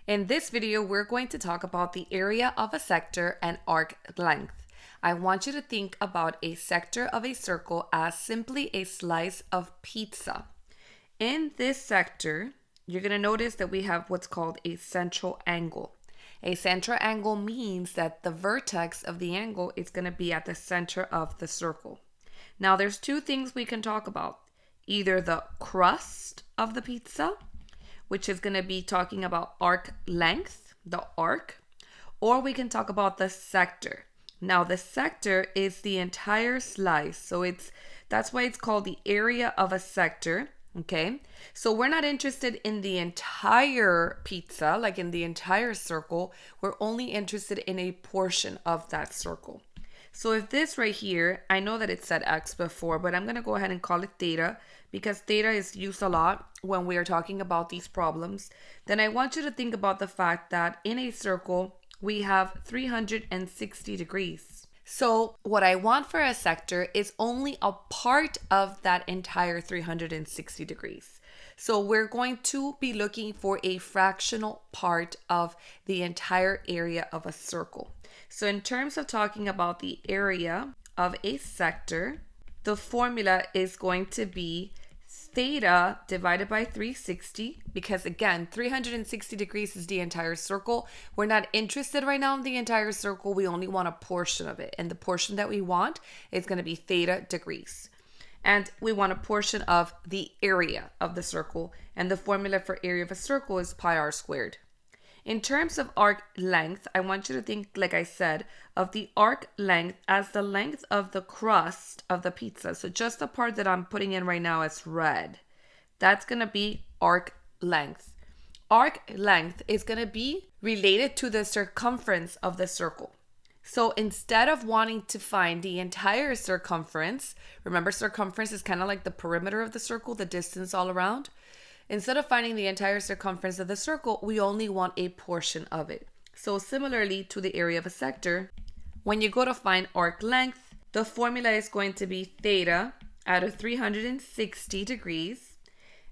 In this video, we're going to talk about the area of a sector and arc length. I want you to think about a sector of a circle as simply a slice of pizza. In this sector, you're going to notice that we have what's called a central angle. A central angle means that the vertex of the angle is going to be at the center of the circle. Now, there's two things we can talk about. Either the crust of the pizza, which is going to be talking about arc length, the arc, or we can talk about the sector. Now, the sector is the entire slice, so that's why it's called the area of a sector. Okay, so we're not interested in the entire pizza, like in the entire circle. We're only interested in a portion of that circle. So if this right here, I know that it said X before, but I'm going to go ahead and call it theta because theta is used a lot when we are talking about these problems. Then I want you to think about the fact that in a circle, we have 360 degrees. So what I want for a sector is only a part of that entire 360 degrees. So we're going to be looking for a fractional part of the entire area of a circle. So in terms of talking about the area of a sector, the formula is going to be theta divided by 360, because again, 360 degrees is the entire circle. We're not interested right now in the entire circle. We only want a portion of it. And the portion that we want is going to be theta degrees. And we want a portion of the area of the circle. And the formula for area of a circle is pi r squared. In terms of arc length, I want you to think, like I said, of the arc length as the length of the crust of the pizza. So just the part that I'm putting in right now as red, that's going to be arc length. Arc length is going to be related to the circumference of the circle. So instead of wanting to find the entire circumference, remember circumference is kind of like the perimeter of the circle, the distance all around. Instead of finding the entire circumference of the circle, we only want a portion of it. So similarly to the area of a sector, when you go to find arc length, the formula is going to be theta out of 360 degrees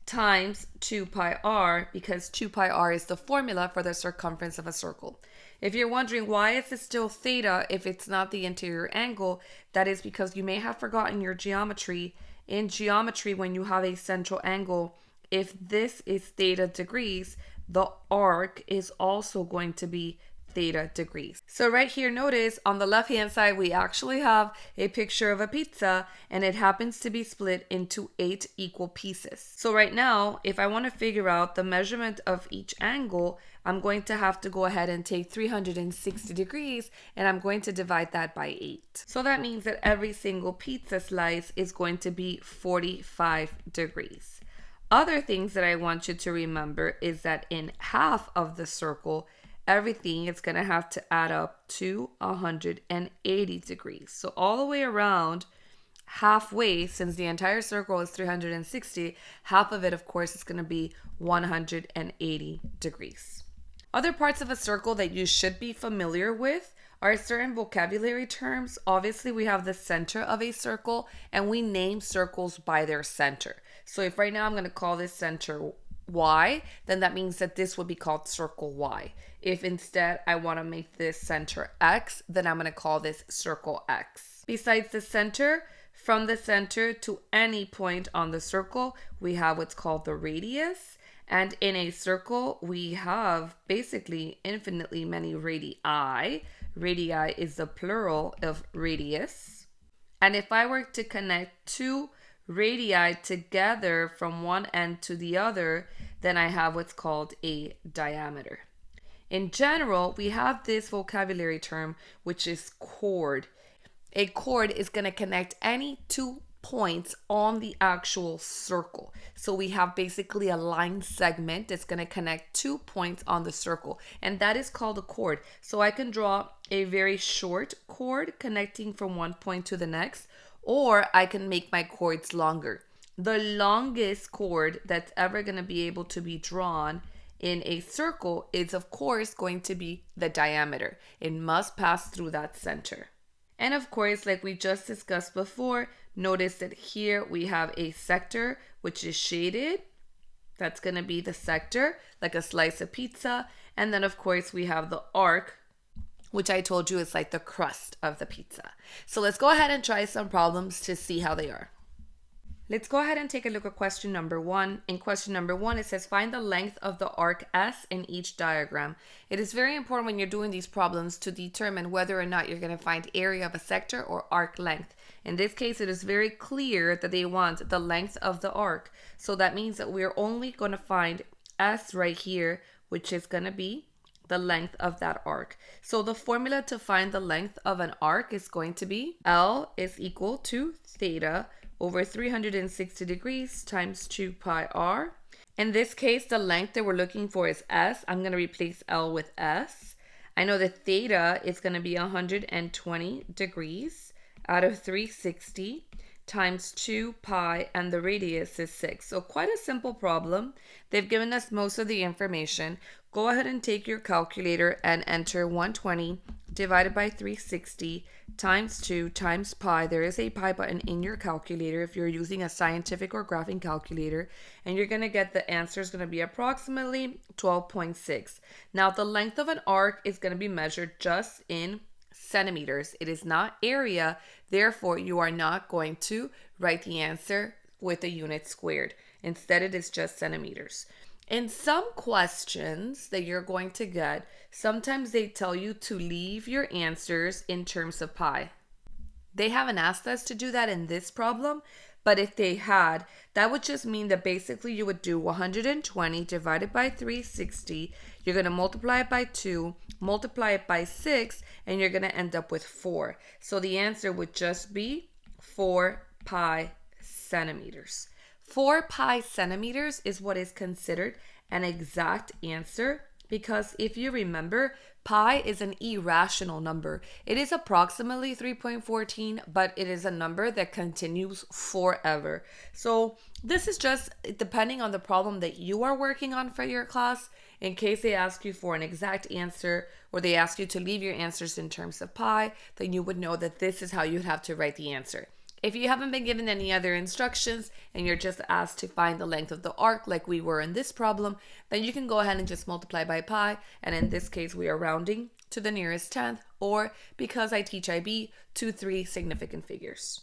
times 2 pi r, because 2 pi r is the formula for the circumference of a circle. If you're wondering why is it still theta if it's not the interior angle, that is because you may have forgotten your geometry. In geometry, when you have a central angle, if this is theta degrees, the arc is also going to be theta degrees. So right here, notice on the left hand side, we actually have a picture of a pizza and it happens to be split into 8 equal pieces. So right now, if I want to figure out the measurement of each angle, I'm going to have to go ahead and take 360 degrees and I'm going to divide that by 8. So that means that every single pizza slice is going to be 45 degrees. Other things that I want you to remember is that in half of the circle, everything is going to have to add up to 180 degrees. So all the way around, halfway, since the entire circle is 360, half of it, of course, is going to be 180 degrees. Other parts of a circle that you should be familiar with are certain vocabulary terms. Obviously, we have the center of a circle, and we name circles by their center. So if right now I'm going to call this center Y, then that means that this would be called circle Y. If instead I want to make this center X, then I'm going to call this circle X. Besides the center, from the center to any point on the circle, we have what's called the radius. And in a circle, we have basically infinitely many radii. Radii is the plural of radius. And if I were to connect two radii together from one end to the other, then I have what's called a diameter. In general, we have this vocabulary term, which is chord. A chord is going to connect any two points on the actual circle. So we have basically a line segment that's going to connect 2 points on the circle, and that is called a chord. So I can draw a very short chord connecting from one point to the next, or I can make my chords longer. The longest chord that's ever going to be able to be drawn in a circle is, of course, going to be the diameter. It must pass through that center. And of course, like we just discussed before, notice that here we have a sector which is shaded That's going to be the sector, like a slice of pizza. And then, of course, we have the arc, which I told you is like the crust of the pizza. So let's go ahead and try some problems to see how they are. Let's go ahead and take a look at question number 1. In question number 1, it says find the length of the arc S in each diagram. It is very important when you're doing these problems to determine whether or not you're going to find area of a sector or arc length. In this case, it is very clear that they want the length of the arc. So that means that we're only going to find S right here, which is going to be the length of that arc. So the formula to find the length of an arc is going to be L is equal to theta over 360 degrees times 2 pi r. In this case, the length that we're looking for is S. I'm going to replace L with S. I know that theta is going to be 120 degrees out of 360 times 2 pi, and the radius is 6. So quite a simple problem. They've given us most of the information. Go ahead and take your calculator and enter 120 divided by 360 times 2 times pi. There is a pi button in your calculator if you're using a scientific or graphing calculator, and you're going to get the answer is going to be approximately 12.6. Now the length of an arc is going to be measured just in centimeters. It is not area, therefore you are not going to write the answer with a unit squared. Instead, it is just centimeters. In some questions that you're going to get, sometimes they tell you to leave your answers in terms of pi. They haven't asked us to do that in this problem, but if they had, that would just mean that basically you would do 120 divided by 360. You're going to multiply it by 2, multiply it by 6, and you're going to end up with 4. So the answer would just be 4 pi centimeters. 4 pi centimeters is what is considered an exact answer, because if you remember, pi is an irrational number. It is approximately 3.14, but it is a number that continues forever. So this is just depending on the problem that you are working on for your class. In case they ask you for an exact answer, or they ask you to leave your answers in terms of pi, then you would know that this is how you'd have to write the answer. If you haven't been given any other instructions and you're just asked to find the length of the arc like we were in this problem, then you can go ahead and just multiply by pi. And in this case, we are rounding to the nearest tenth, or because I teach IB, to 3 significant figures.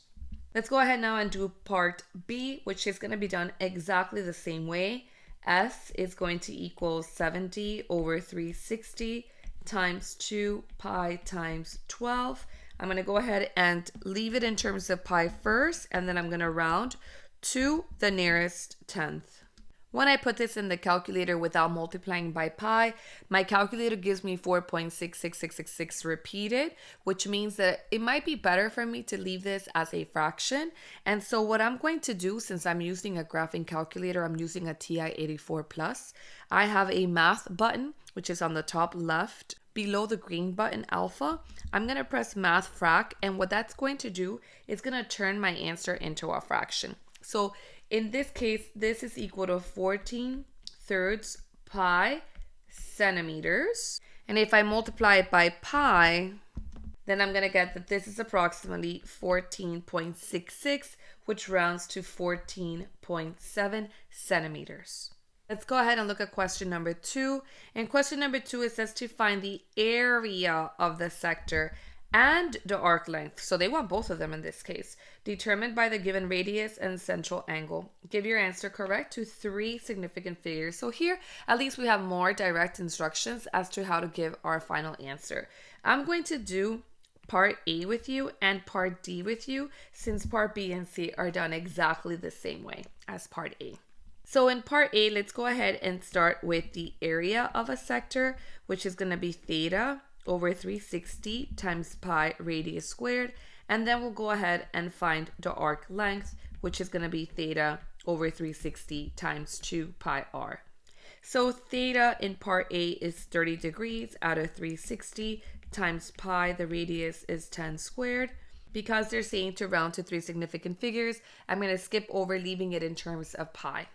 Let's go ahead now and do part B, which is going to be done exactly the same way. S is going to equal 70 over 360 times 2 pi times 12. I'm going to go ahead and leave it in terms of pi first, and then I'm going to round to the nearest tenth. When I put this in the calculator without multiplying by pi, my calculator gives me 4.66666 repeated, which means that it might be better for me to leave this as a fraction. And so what I'm going to do, since I'm using a graphing calculator, I'm using a TI-84 Plus, I have a math button, which is on the top left below the green button alpha. I'm going to press math frac, and what that's going to do is going to turn my answer into a fraction. So in this case, this is equal to 14/3 pi centimeters. And if I multiply it by pi, then I'm going to get that this is approximately 14.66, which rounds to 14.7 centimeters. Let's go ahead and look at question number 2. In question number 2, it says to find the area of the sector and the arc length. So they want both of them in this case, determined by the given radius and central angle. Give your answer correct to 3 significant figures. So here, at least we have more direct instructions as to how to give our final answer. I'm going to do part A with you and part D with you, since part B and C are done exactly the same way as part A. So in part A, let's go ahead and start with the area of a sector, which is going to be theta over 360 times pi radius squared. And then we'll go ahead and find the arc length, which is going to be theta over 360 times 2 pi r. So theta in part A is 30 degrees out of 360 times pi, the radius is 10 squared. Because they're saying to round to 3 significant figures, I'm going to skip over leaving it in terms of pi.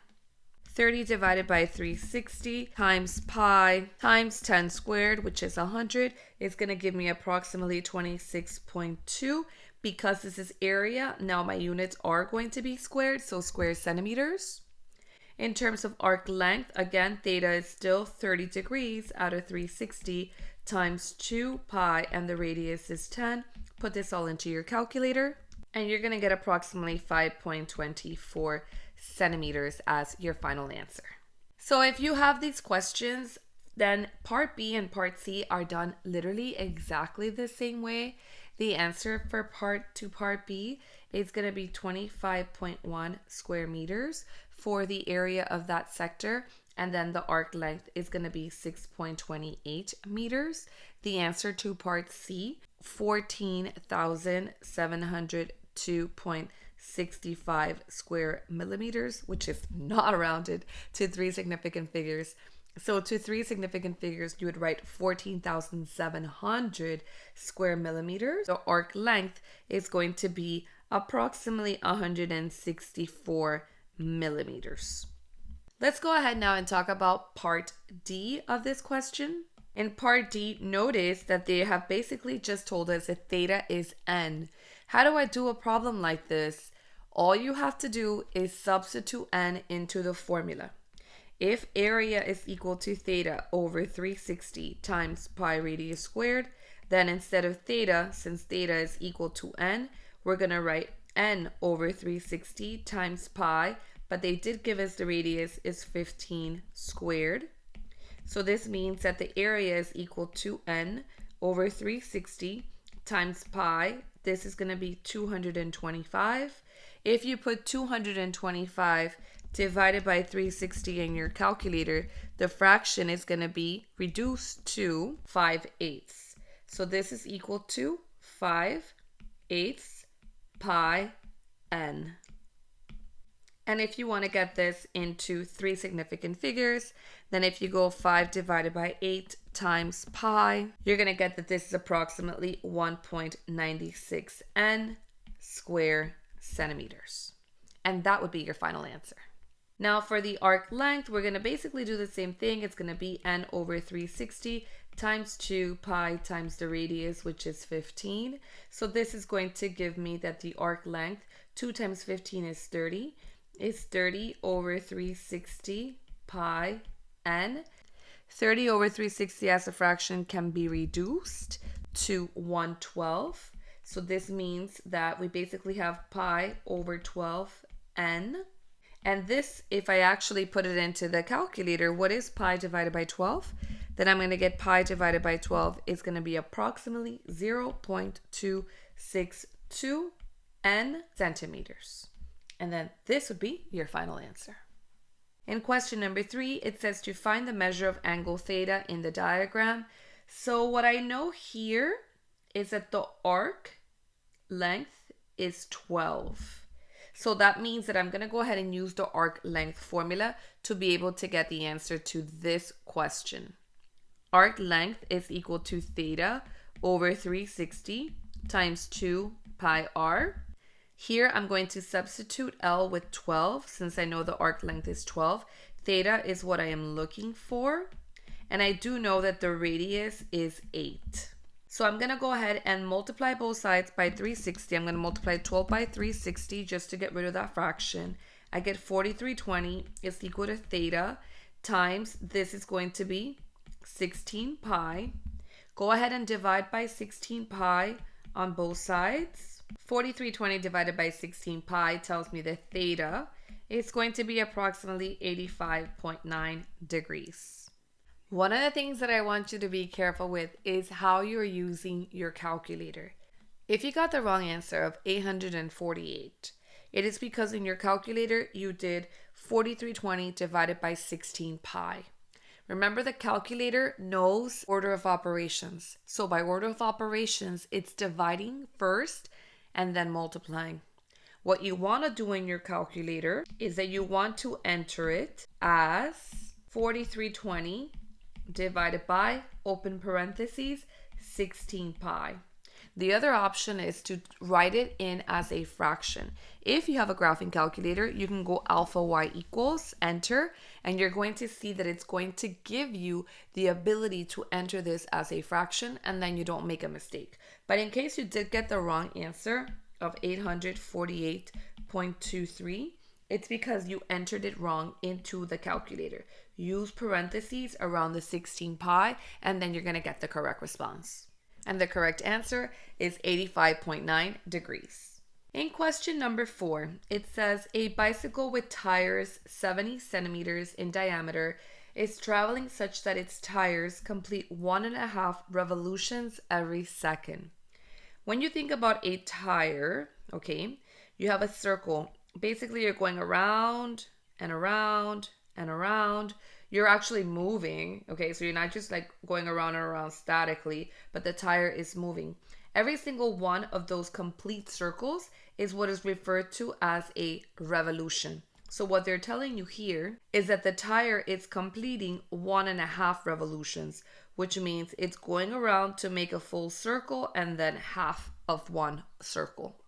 30 divided by 360 times pi times 10 squared, which is 100, is going to give me approximately 26.2. Because this is area, now my units are going to be squared, so square centimeters. In terms of arc length, again, theta is still 30 degrees out of 360 times 2 pi, and the radius is 10. Put this all into your calculator, and you're going to get approximately 5.24 centimeters as your final answer. So if you have these questions, then part B and part C are done literally exactly the same way. The answer for part B is going to be 25.1 square meters for the area of that sector. And then the arc length is going to be 6.28 meters. The answer to part C, 14,702.65 square millimeters, which is not rounded to three significant figures. So to three significant figures, you would write 14,700 square millimeters. The arc length is going to be approximately 164 millimeters. Let's go ahead now and talk about part D of this question. In part D, notice that they have basically just told us that theta is n. How do I do a problem like this? All you have to do is substitute n into the formula. If area is equal to theta over 360 times pi radius squared, then instead of theta, since theta is equal to n, we're going to write n over 360 times pi, but they did give us the radius is 15 squared. So this means that the area is equal to n over 360 times pi. This is going to be 225. If you put 225 divided by 360 in your calculator, the fraction is going to be reduced to 5/8. So this is equal to 5/8 pi n. And if you want to get this into three significant figures, then if you go 5 divided by 8 times pi, you're going to get that this is approximately 1.96 n square centimeters. And that would be your final answer. Now for the arc length, we're going to basically do the same thing. It's going to be n over 360 times 2 pi times the radius, which is 15. So this is going to give me that the arc length, 2 times 15 is 30, is 30 over 360 pi n. 30 over 360 as a fraction can be reduced to 1/12. So this means that we basically have pi over 12 n. And this, if I actually put it into the calculator, what is pi divided by 12? Then I'm going to get pi divided by 12 is going to be approximately 0.262 n centimeters. And then this would be your final answer. In question number 3, it says to find the measure of angle theta in the diagram. So what I know here is that the arc length is 12. So that means that I'm going to go ahead and use the arc length formula to be able to get the answer to this question. Arc length is equal to theta over 360 times 2 pi r. Here I'm going to substitute L with 12 since I know the arc length is 12. Theta is what I am looking for. And I do know that the radius is 8. So I'm going to go ahead and multiply both sides by 360. I'm going to multiply 12 by 360 just to get rid of that fraction. I get 4320 is equal to theta times, this is going to be 16 pi. Go ahead and divide by 16 pi on both sides. 4320 divided by 16 pi tells me that theta is going to be approximately 85.9 degrees. One of the things that I want you to be careful with is how you're using your calculator. If you got the wrong answer of 848, it is because in your calculator you did 4320 divided by 16 pi. Remember, the calculator knows order of operations. So by order of operations, it's dividing first and then multiplying. What you want to do in your calculator is that you want to enter it as 4320 divided by, open parentheses, 16 pi. The other option is to write it in as a fraction. If you have a graphing calculator, you can go alpha y equals, enter, and you're going to see that it's going to give you the ability to enter this as a fraction, and then you don't make a mistake. But in case you did get the wrong answer of 848.23, It's because you entered it wrong into the calculator. Use parentheses around the 16 pi, and then you're going to get the correct response. And the correct answer is 85.9 degrees. In question number 4, it says a bicycle with tires 70 centimeters in diameter is traveling such that its tires complete 1.5 revolutions every second. When you think about a tire, okay, you have a circle. Basically, you're going around and around and around. You're actually moving, okay? So you're not just like going around and around statically, but the tire is moving. Every single one of those complete circles is what is referred to as a revolution. So what they're telling you here is that the tire is completing 1.5 revolutions, which means it's going around to make a full circle and then half of one circle.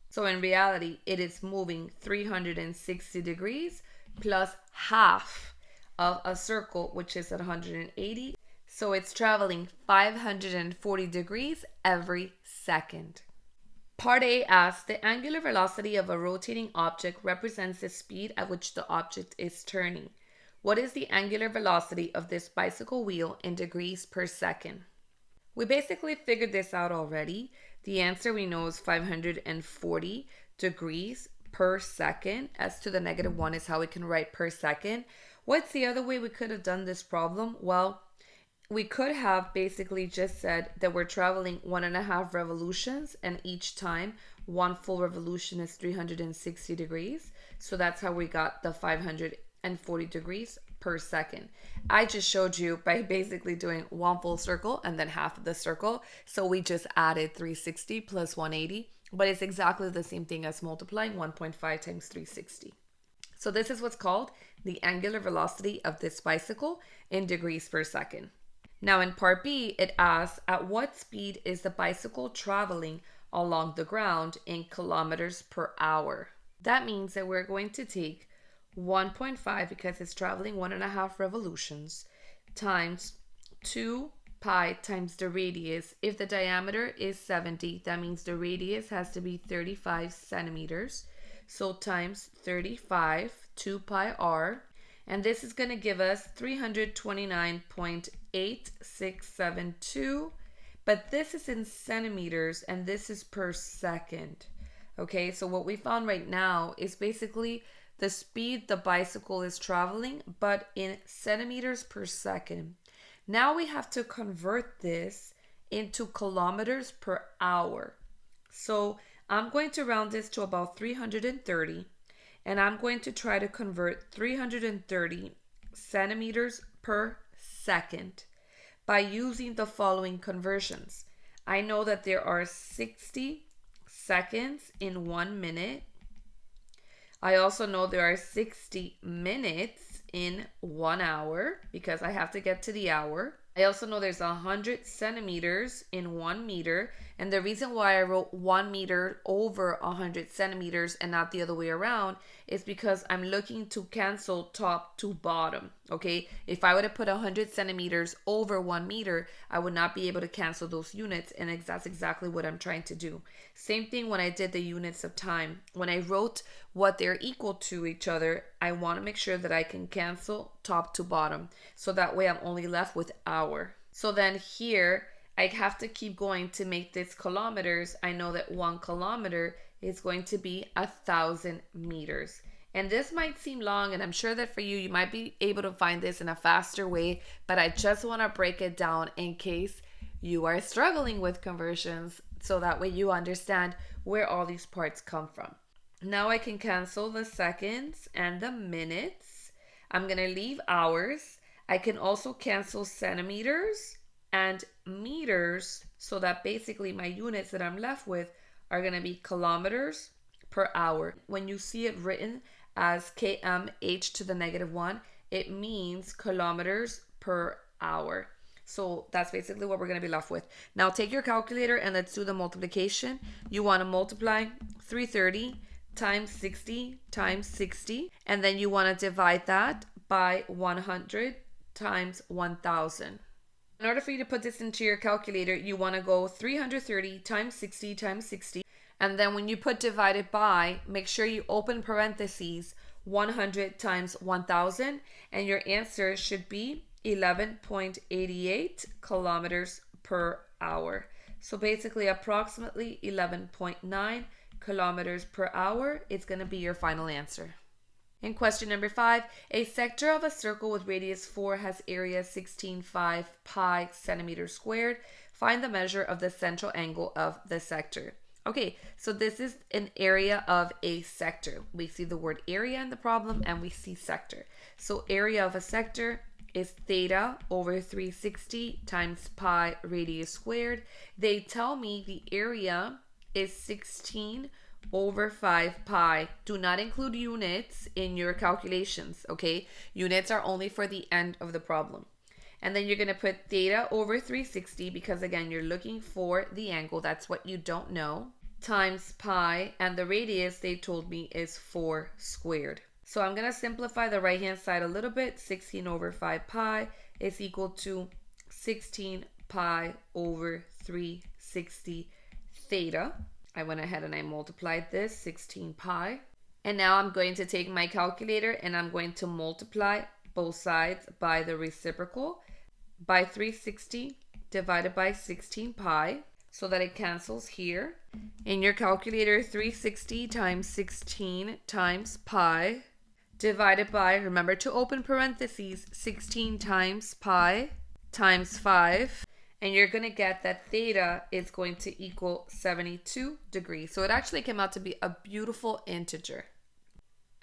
So in reality, it is moving 360 degrees plus half of a circle, which is at 180. So it's traveling 540 degrees every second. Part A asks, the angular velocity of a rotating object represents the speed at which the object is turning. What is the angular velocity of this bicycle wheel in degrees per second? We basically figured this out already. The answer we know is 540 degrees per second. S to the negative 1 is how we can write per second. What's the other way we could have done this problem? Well, we could have basically just said that we're traveling 1.5 revolutions, and each time one full revolution is 360 degrees. So that's how we got the 540 degrees per second. I just showed you by basically doing one full circle and then half of the circle. So we just added 360 plus 180, but it's exactly the same thing as multiplying 1.5 times 360. So this is what's called the angular velocity of this bicycle in degrees per second. Now in part B, it asks, at what speed is the bicycle traveling along the ground in kilometers per hour? That means that we're going to take 1.5, because it's traveling 1.5 revolutions, times 2 pi times the radius. If the diameter is 70, that means the radius has to be 35 centimeters. So times 35, 2 pi r. And this is going to give us 329.8672. But this is in centimeters and this is per second. Okay, so what we found right now is basically the speed the bicycle is traveling, but in centimeters per second. Now we have to convert this into kilometers per hour. So I'm going to round this to about 330, and I'm going to try to convert 330 centimeters per second by using the following conversions. I know that there are 60 seconds in 1 minute. I also know there are 60 minutes in 1 hour because I have to get to the hour. I also know there's 100 centimeters in 1 meter. And the reason why I wrote 1 meter over 100 centimeters and not the other way around is because I'm looking to cancel top to bottom. Okay, if I were to put 100 centimeters over 1 meter, I would not be able to cancel those units. And that's exactly what I'm trying to do. Same thing when I did the units of time. When I wrote what they're equal to each other, I want to make sure that I can cancel top to bottom. So that way I'm only left with hour. So then here, I have to keep going to make this kilometers. I know that 1 kilometer is going to be 1,000 meters. And this might seem long, and I'm sure that for you, you might be able to find this in a faster way, but I just want to break it down in case you are struggling with conversions, so that way you understand where all these parts come from. Now I can cancel the seconds and the minutes. I'm going to leave hours. I can also cancel centimeters and meters, so that basically my units that I'm left with are going to be kilometers per hour. When you see it written as kmh to the negative 1, it means kilometers per hour. So that's basically what we're going to be left with. Now take your calculator and let's do the multiplication. You want to multiply 330 times 60 times 60, and then you want to divide that by 100 times 1000. In order for you to put this into your calculator, you want to go 330 times 60 times 60. And then when you put divided by, make sure you open parentheses 100 times 1000, and your answer should be 11.88 kilometers per hour. So basically approximately 11.9 kilometers per hour is going to be your final answer. In question number 5, a sector of a circle with radius 4 has area 16.5 pi centimeters squared. Find the measure of the central angle of the sector. Okay, so this is an area of a sector. We see the word area in the problem and we see sector. So area of a sector is theta over 360 times pi radius squared. They tell me the area is 16 over 5 pi. Do not include units in your calculations, okay? Units are only for the end of the problem. And then you're going to put theta over 360 because, again, you're looking for the angle. That's what you don't know. Times pi, and the radius they told me is 4 squared. So I'm going to simplify the right-hand side a little bit. 16 over 5 pi is equal to 16 pi over 360 theta. I went ahead and I multiplied this, 16 pi. And now I'm going to take my calculator and I'm going to multiply both sides by the reciprocal by 360 divided by 16 pi so that it cancels here. In your calculator, 360 times 16 times pi divided by, remember to open parentheses, 16 times pi times 5. And you're going to get that theta is going to equal 72 degrees. So it actually came out to be a beautiful integer.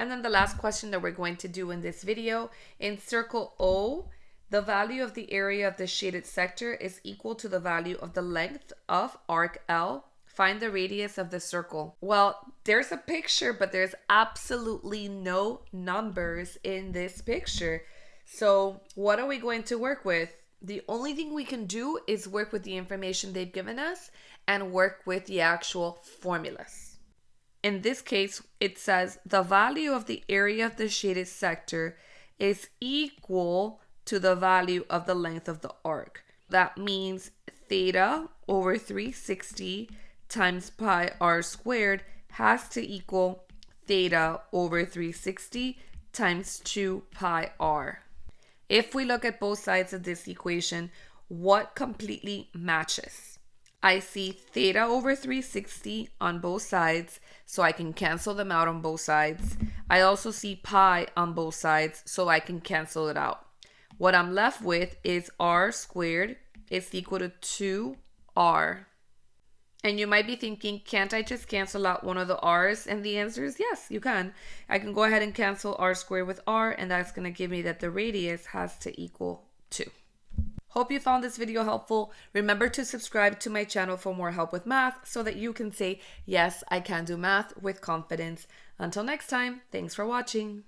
And then the last question that we're going to do in this video, in circle O, the value of the area of the shaded sector is equal to the value of the length of arc L. Find the radius of the circle. Well, there's a picture, but there's absolutely no numbers in this picture. So what are we going to work with? The only thing we can do is work with the information they've given us and work with the actual formulas. In this case, it says the value of the area of the shaded sector is equal to the value of the length of the arc. That means theta over 360 times pi r squared has to equal theta over 360 times 2 pi r. If we look at both sides of this equation, what completely matches? I see theta over 360 on both sides, so I can cancel them out on both sides. I also see pi on both sides, so I can cancel it out. What I'm left with is r squared is equal to 2r. And you might be thinking, can't I just cancel out one of the r's? And the answer is yes, you can. I can go ahead and cancel r squared with r, and that's going to give me that the radius has to equal 2. Hope you found this video helpful. Remember to subscribe to my channel for more help with math so that you can say, yes, I can do math with confidence. Until next time, thanks for watching.